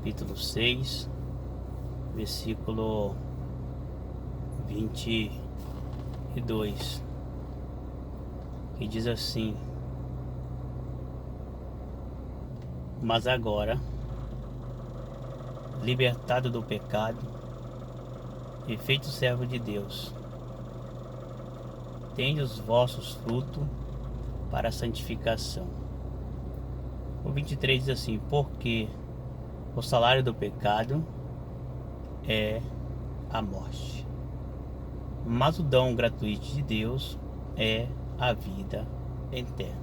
capítulo 6, versículo 22, que diz assim: mas agora, libertado do pecado e feito servo de Deus, tende os vossos frutos para a santificação. O 23 diz assim: porque o salário do pecado é a morte, mas o dom gratuito de Deus é a vida eterna,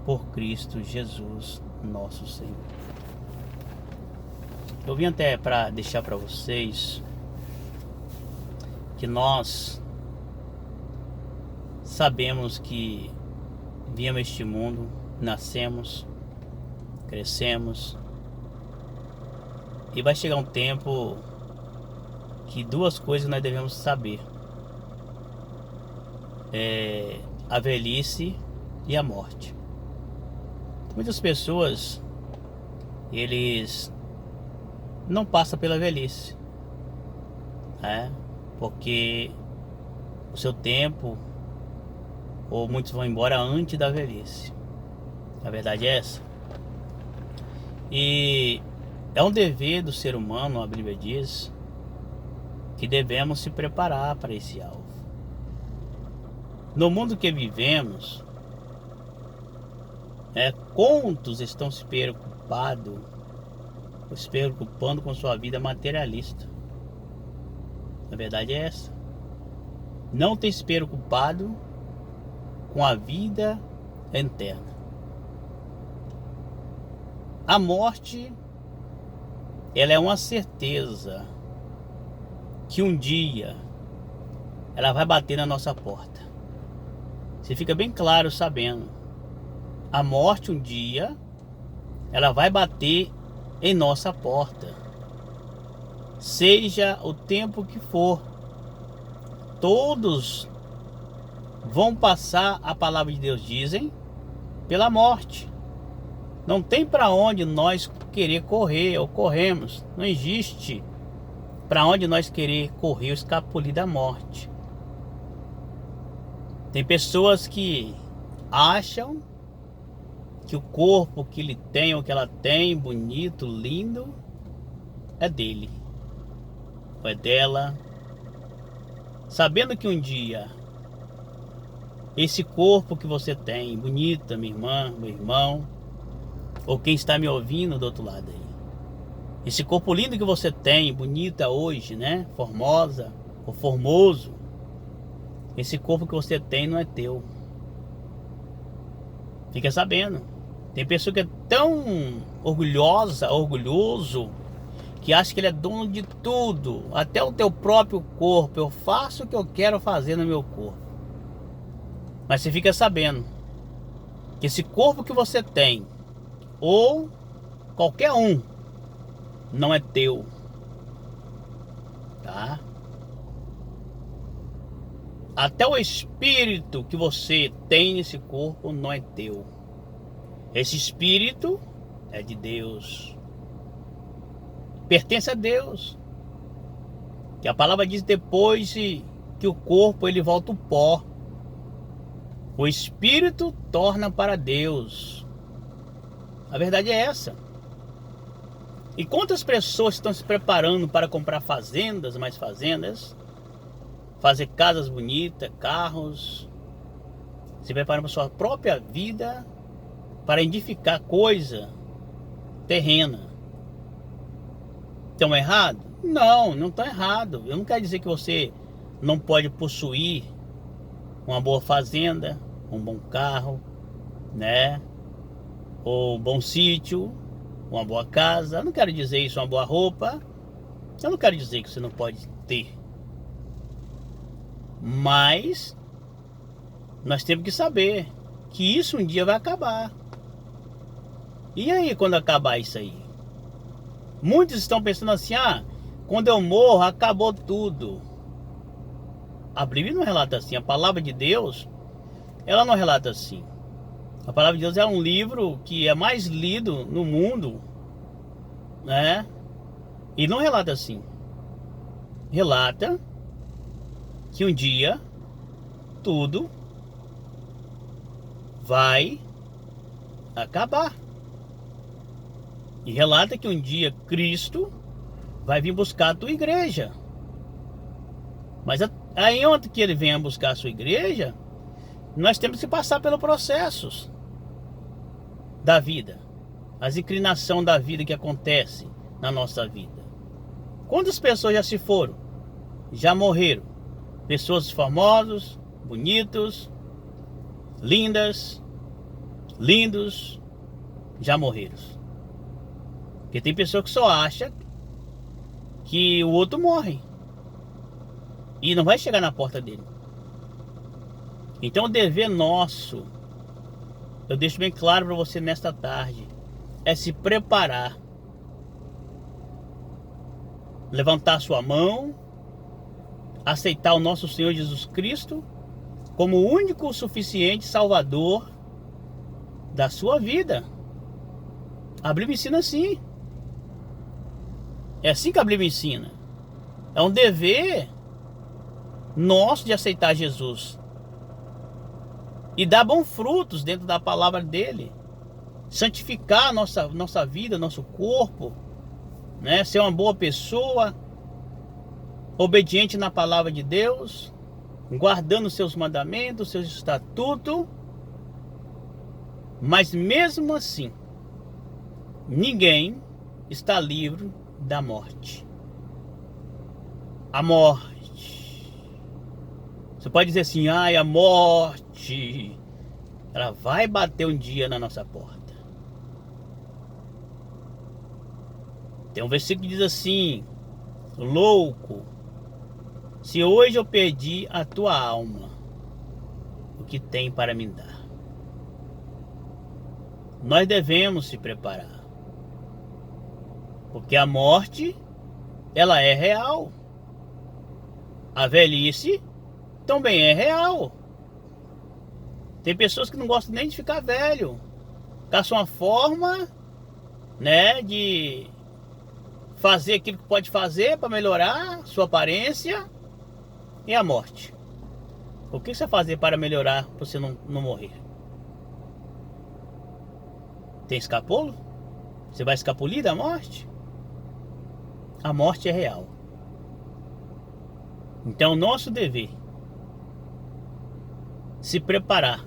por Cristo Jesus nosso Senhor. Eu vim até para deixar para vocês que nós sabemos que viemos a este mundo, nascemos, crescemos, e vai chegar um tempo que duas coisas nós devemos saber: a velhice e a morte. Muitas pessoas, eles não passam pela velhice, né? Porque o seu tempo, ou muitos vão embora antes da velhice. A verdade é essa. E é um dever do ser humano, a Bíblia diz, que devemos se preparar para esse alvo. No mundo que vivemos, quantos estão se preocupando com sua vida materialista? A verdade é essa. Não tem se preocupado com a vida eterna. A morte, ela é uma certeza que um dia ela vai bater na nossa porta. Você fica bem claro sabendo: a morte um dia ela vai bater em nossa porta, seja o tempo que for. Todos vão passar, a palavra de Deus dizem, pela morte. Não tem para onde nós querer correr ou corremos. Não existe para onde nós querer correr ou escapulir da morte. Tem pessoas que acham que o corpo que ele tem ou que ela tem, bonito, lindo, é dele ou é dela, sabendo que um dia esse corpo que você tem, bonita, minha irmã, meu irmão, ou quem está me ouvindo do outro lado aí, esse corpo lindo que você tem, bonita hoje, né, formosa ou formoso, esse corpo que você tem não é teu. Fica sabendo. Tem pessoa que é tão orgulhoso, que acha que ele é dono de tudo, até o teu próprio corpo. Eu faço o que eu quero fazer no meu corpo. Mas você fica sabendo que esse corpo que você tem, ou qualquer um, não é teu, tá? Até o espírito que você tem nesse corpo não é teu. Esse espírito é de Deus, pertence a Deus. Que a palavra diz: depois que o corpo ele volta ao pó, o espírito torna para Deus. A verdade é essa. E quantas pessoas estão se preparando para comprar fazendas, mais fazendas, fazer casas bonitas, carros, se preparando para sua própria vida, para edificar coisa terrena. Estão errado? Não, não está errado. Eu não quero dizer que você não pode possuir uma boa fazenda, um bom carro, né? Ou um bom sítio, uma boa casa. Eu não quero dizer isso, uma boa roupa. Eu não quero dizer que você não pode ter. Mas nós temos que saber que isso um dia vai acabar. E aí, quando acabar isso aí? Muitos estão pensando assim: quando eu morro, acabou tudo. A Bíblia não relata assim. A palavra de Deus, ela não relata assim. A palavra de Deus é um livro que é mais lido no mundo. né? E não relata assim. Relata que um dia tudo vai acabar. E relata que um dia Cristo vai vir buscar a tua igreja. Mas aí onde que ele venha buscar a sua igreja, nós temos que passar pelos processos da vida, as inclinações da vida que acontece na nossa vida. Quantas pessoas já se foram? Já morreram? Pessoas famosas, bonitos, lindas, lindos, já morreram. Porque tem pessoa que só acha que o outro morre e não vai chegar na porta dele. Então o dever nosso, eu deixo bem claro para você nesta tarde, é se preparar, levantar sua mão, aceitar o nosso Senhor Jesus Cristo como o único suficiente Salvador da sua vida. A Bíblia ensina assim. É assim que a Bíblia ensina. É um dever nosso de aceitar Jesus e dar bons frutos dentro da palavra dele, santificar nossa vida, nosso corpo, né? Ser uma boa pessoa, obediente na palavra de Deus, guardando seus mandamentos, seus estatutos. Mas mesmo assim, ninguém está livre da morte. A morte. Você pode dizer assim, ai, a morte, ela vai bater um dia na nossa porta. Tem um versículo que diz assim, louco, se hoje eu perdi a tua alma, o que tem para me dar? Nós devemos se preparar, porque a morte, ela é real. A velhice também é real. Tem pessoas que não gostam nem de ficar velho. Caçam uma forma, né, de fazer aquilo que pode fazer para melhorar sua aparência. E a morte? O que você vai fazer para melhorar, para você não morrer? Tem escapulo? Você vai escapulir da morte? A morte é real. Então, nosso dever se preparar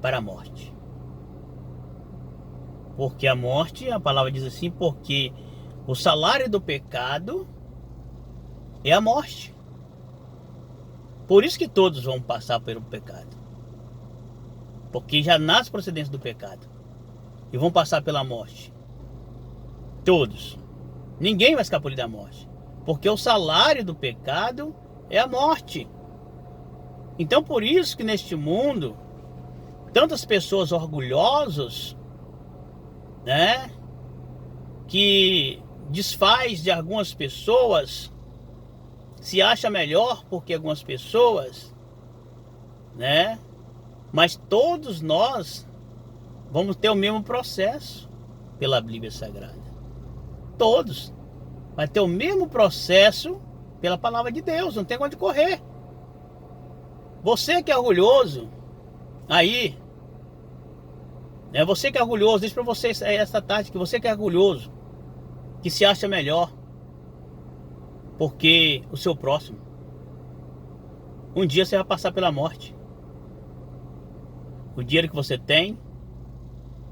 para a morte. Porque a morte, a palavra diz assim, porque o salário do pecado é a morte. Por isso que todos vão passar pelo pecado. Porque já nasce procedência do pecado. E vão passar pela morte. Todos. Ninguém vai escapulir da morte. Porque o salário do pecado é a morte. Então por isso que neste mundo, tantas pessoas orgulhosas, né, que desfaz de algumas pessoas, se acha melhor porque algumas pessoas, né, mas todos nós vamos ter o mesmo processo pela Bíblia Sagrada. Todos vai ter o mesmo processo pela palavra de Deus, não tem onde correr. Você que é orgulhoso aí, né, você que é orgulhoso, diz para vocês esta tarde que você que é orgulhoso, que se acha melhor porque o seu próximo, um dia você vai passar pela morte. O dinheiro que você tem,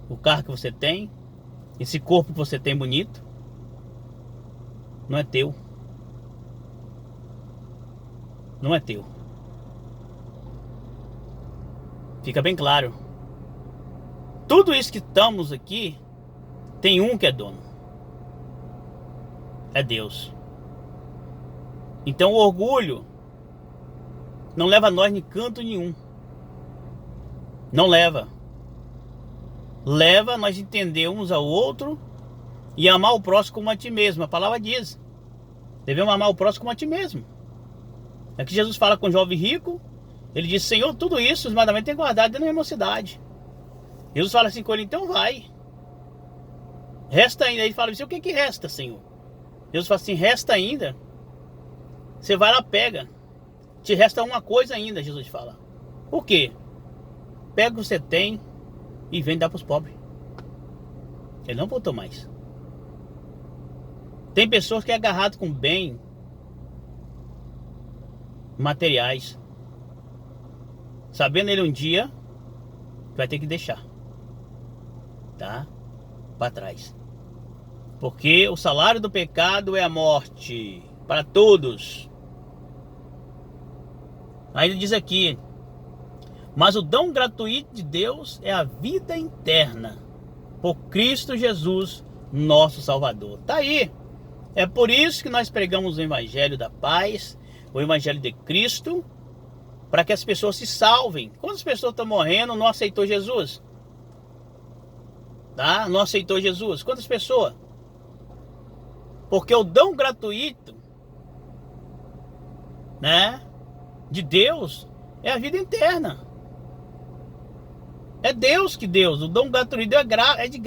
o carro que você tem, esse corpo que você tem bonito, não é teu. Não é teu. Fica bem claro. Tudo isso que estamos aqui, tem um que é dono. É Deus. Então o orgulho não leva nós em canto nenhum. Não leva. Leva nós entender uns ao outro e amar o próximo como a ti mesmo. A palavra diz. Devemos amar o próximo como a ti mesmo. É que Jesus fala com o jovem rico. Ele diz, Senhor, tudo isso os mandamentos tem guardado dentro da minha mocidade. Jesus fala assim com ele, então vai. Resta ainda. Ele fala assim, o que que resta, Senhor? Deus fala assim, resta ainda. Você vai lá, pega. Te resta uma coisa ainda, Jesus fala. O quê? Pega o que você tem e vem dar para os pobres. Ele não voltou mais. Tem pessoas que é agarrado com bem materiais, sabendo ele um dia vai ter que deixar, tá? Para trás. Porque o salário do pecado é a morte para todos. Aí ele diz aqui, mas o dom gratuito de Deus é a vida eterna por Cristo Jesus, nosso Salvador. Tá aí. É por isso que nós pregamos o Evangelho da paz, o Evangelho de Cristo, para que as pessoas se salvem. Quantas pessoas estão morrendo, não aceitou Jesus? Tá? Não aceitou Jesus. Quantas pessoas? Porque o dom gratuito, né, de Deus é a vida eterna. É Deus que Deus. O dom gratuito é de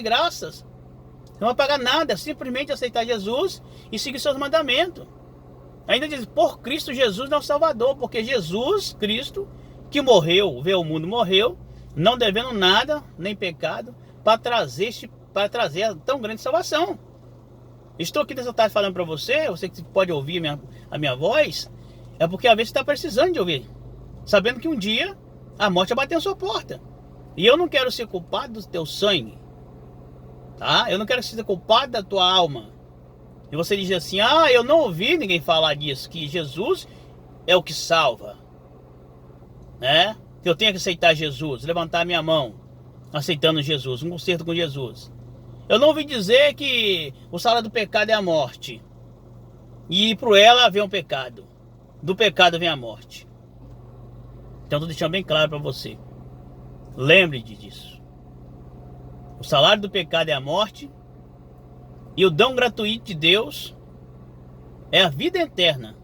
graças. Não vai pagar nada, é simplesmente aceitar Jesus e seguir seus mandamentos. Ainda diz, por Cristo Jesus nosso Salvador, porque Jesus Cristo, que morreu, veio ao mundo, morreu, não devendo nada, nem pecado, para trazer a tão grande salvação. Estou aqui nessa tarde falando para você que pode ouvir a minha voz, é porque às vezes você está precisando de ouvir, sabendo que um dia a morte vai bater na sua porta. E eu não quero ser culpado do teu sangue, tá? Eu não quero ser culpado da tua alma. E você diz assim, eu não ouvi ninguém falar disso, que Jesus é o que salva, né? Eu tenho que aceitar Jesus, levantar a minha mão, aceitando Jesus, um concerto com Jesus. Eu não ouvi dizer que o salário do pecado é a morte, e por ela vem um pecado, do pecado vem a morte. Então estou deixando bem claro para você, lembre disso. O salário do pecado é a morte, e o dom gratuito de Deus é a vida eterna.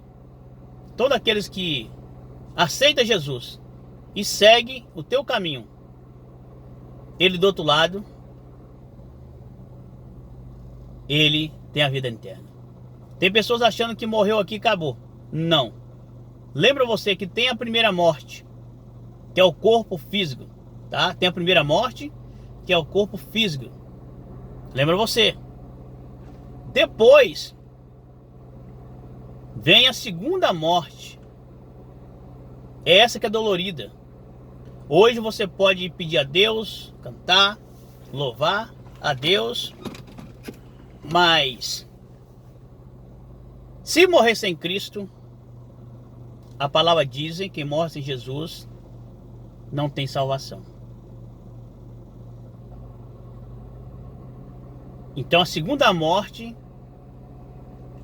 Todos aqueles que aceitam Jesus e seguem o teu caminho, ele do outro lado, ele tem a vida eterna. Tem pessoas achando que morreu aqui e acabou. Não. Lembra você que tem a primeira morte, que é o corpo físico, tá? Tem a primeira morte, que é o corpo físico. Lembra você? Depois vem a segunda morte. É essa que é dolorida. Hoje você pode pedir a Deus, cantar, louvar a Deus, mas se morrer sem Cristo, a palavra diz que quem morre sem Jesus não tem salvação. Então a segunda morte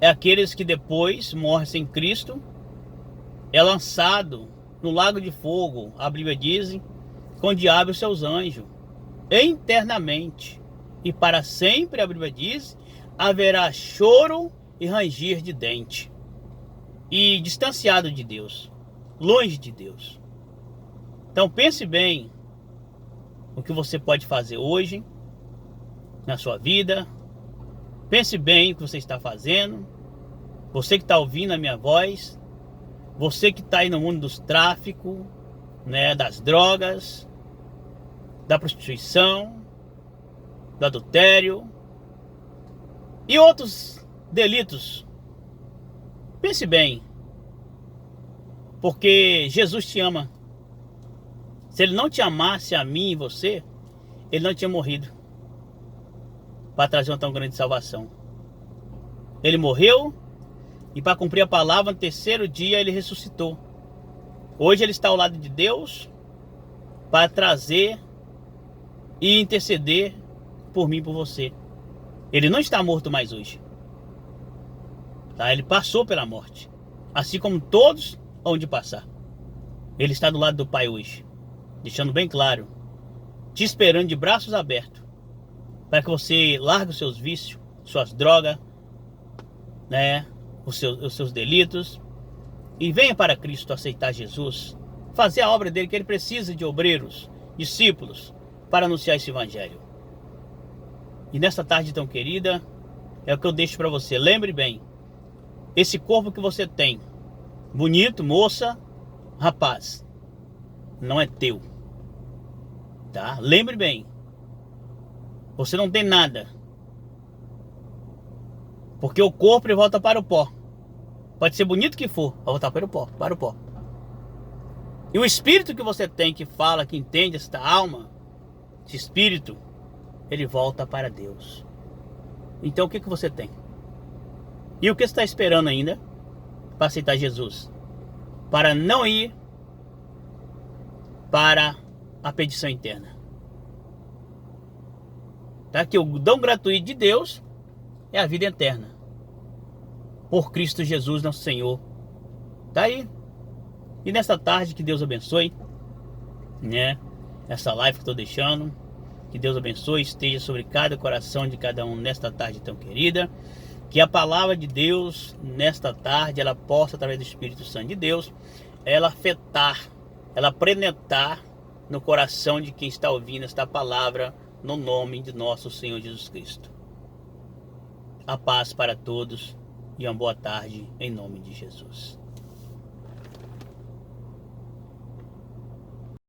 é aqueles que depois morrem sem Cristo, é lançado no lago de fogo, a Bíblia diz, com o diabo e seus anjos, eternamente. E para sempre, a Bíblia diz, haverá choro e ranger de dente. E distanciado de Deus, longe de Deus. Então pense bem o que você pode fazer hoje na sua vida. Pense bem o que você está fazendo. Você que está ouvindo a minha voz, você que está aí no mundo dos tráficos, né, das drogas, da prostituição, do adultério e outros delitos. Pense bem, porque Jesus te ama. Se ele não te amasse a mim e você, ele não tinha morrido para trazer uma tão grande salvação. Ele morreu e para cumprir a palavra, no terceiro dia ele ressuscitou. Hoje ele está ao lado de Deus para trazer e interceder por mim e por você. Ele não está morto mais hoje, tá? Ele passou pela morte, assim como todos hão de passar. Ele está do lado do Pai hoje, deixando bem claro, te esperando de braços abertos, para que você largue os seus vícios, suas drogas, né, os seus delitos, e venha para Cristo aceitar Jesus, fazer a obra dele, que ele precisa de obreiros, discípulos, para anunciar esse evangelho. E nessa tarde tão querida, é o que eu deixo para você. Lembre bem, esse corpo que você tem, bonito, moça, rapaz, não é teu, tá? Lembre bem, você não tem nada, porque o corpo ele volta para o pó. Pode ser bonito que for, vai voltar para o pó, para o pó. E o espírito que você tem, que fala, que entende esta alma, esse espírito, ele volta para Deus. Então o que você tem? E o que você está esperando ainda para aceitar Jesus? Para não ir para a perdição eterna. Tá? Que o dom gratuito de Deus é a vida eterna. Por Cristo Jesus, nosso Senhor. Tá aí. E nesta tarde, que Deus abençoe, né? Essa live que eu estou deixando. Que Deus abençoe, esteja sobre cada coração de cada um nesta tarde tão querida. Que a palavra de Deus, nesta tarde, ela possa, através do Espírito Santo de Deus, ela afetar, ela penetrar no coração de quem está ouvindo esta palavra, no nome de nosso Senhor Jesus Cristo. A paz para todos e uma boa tarde, em nome de Jesus.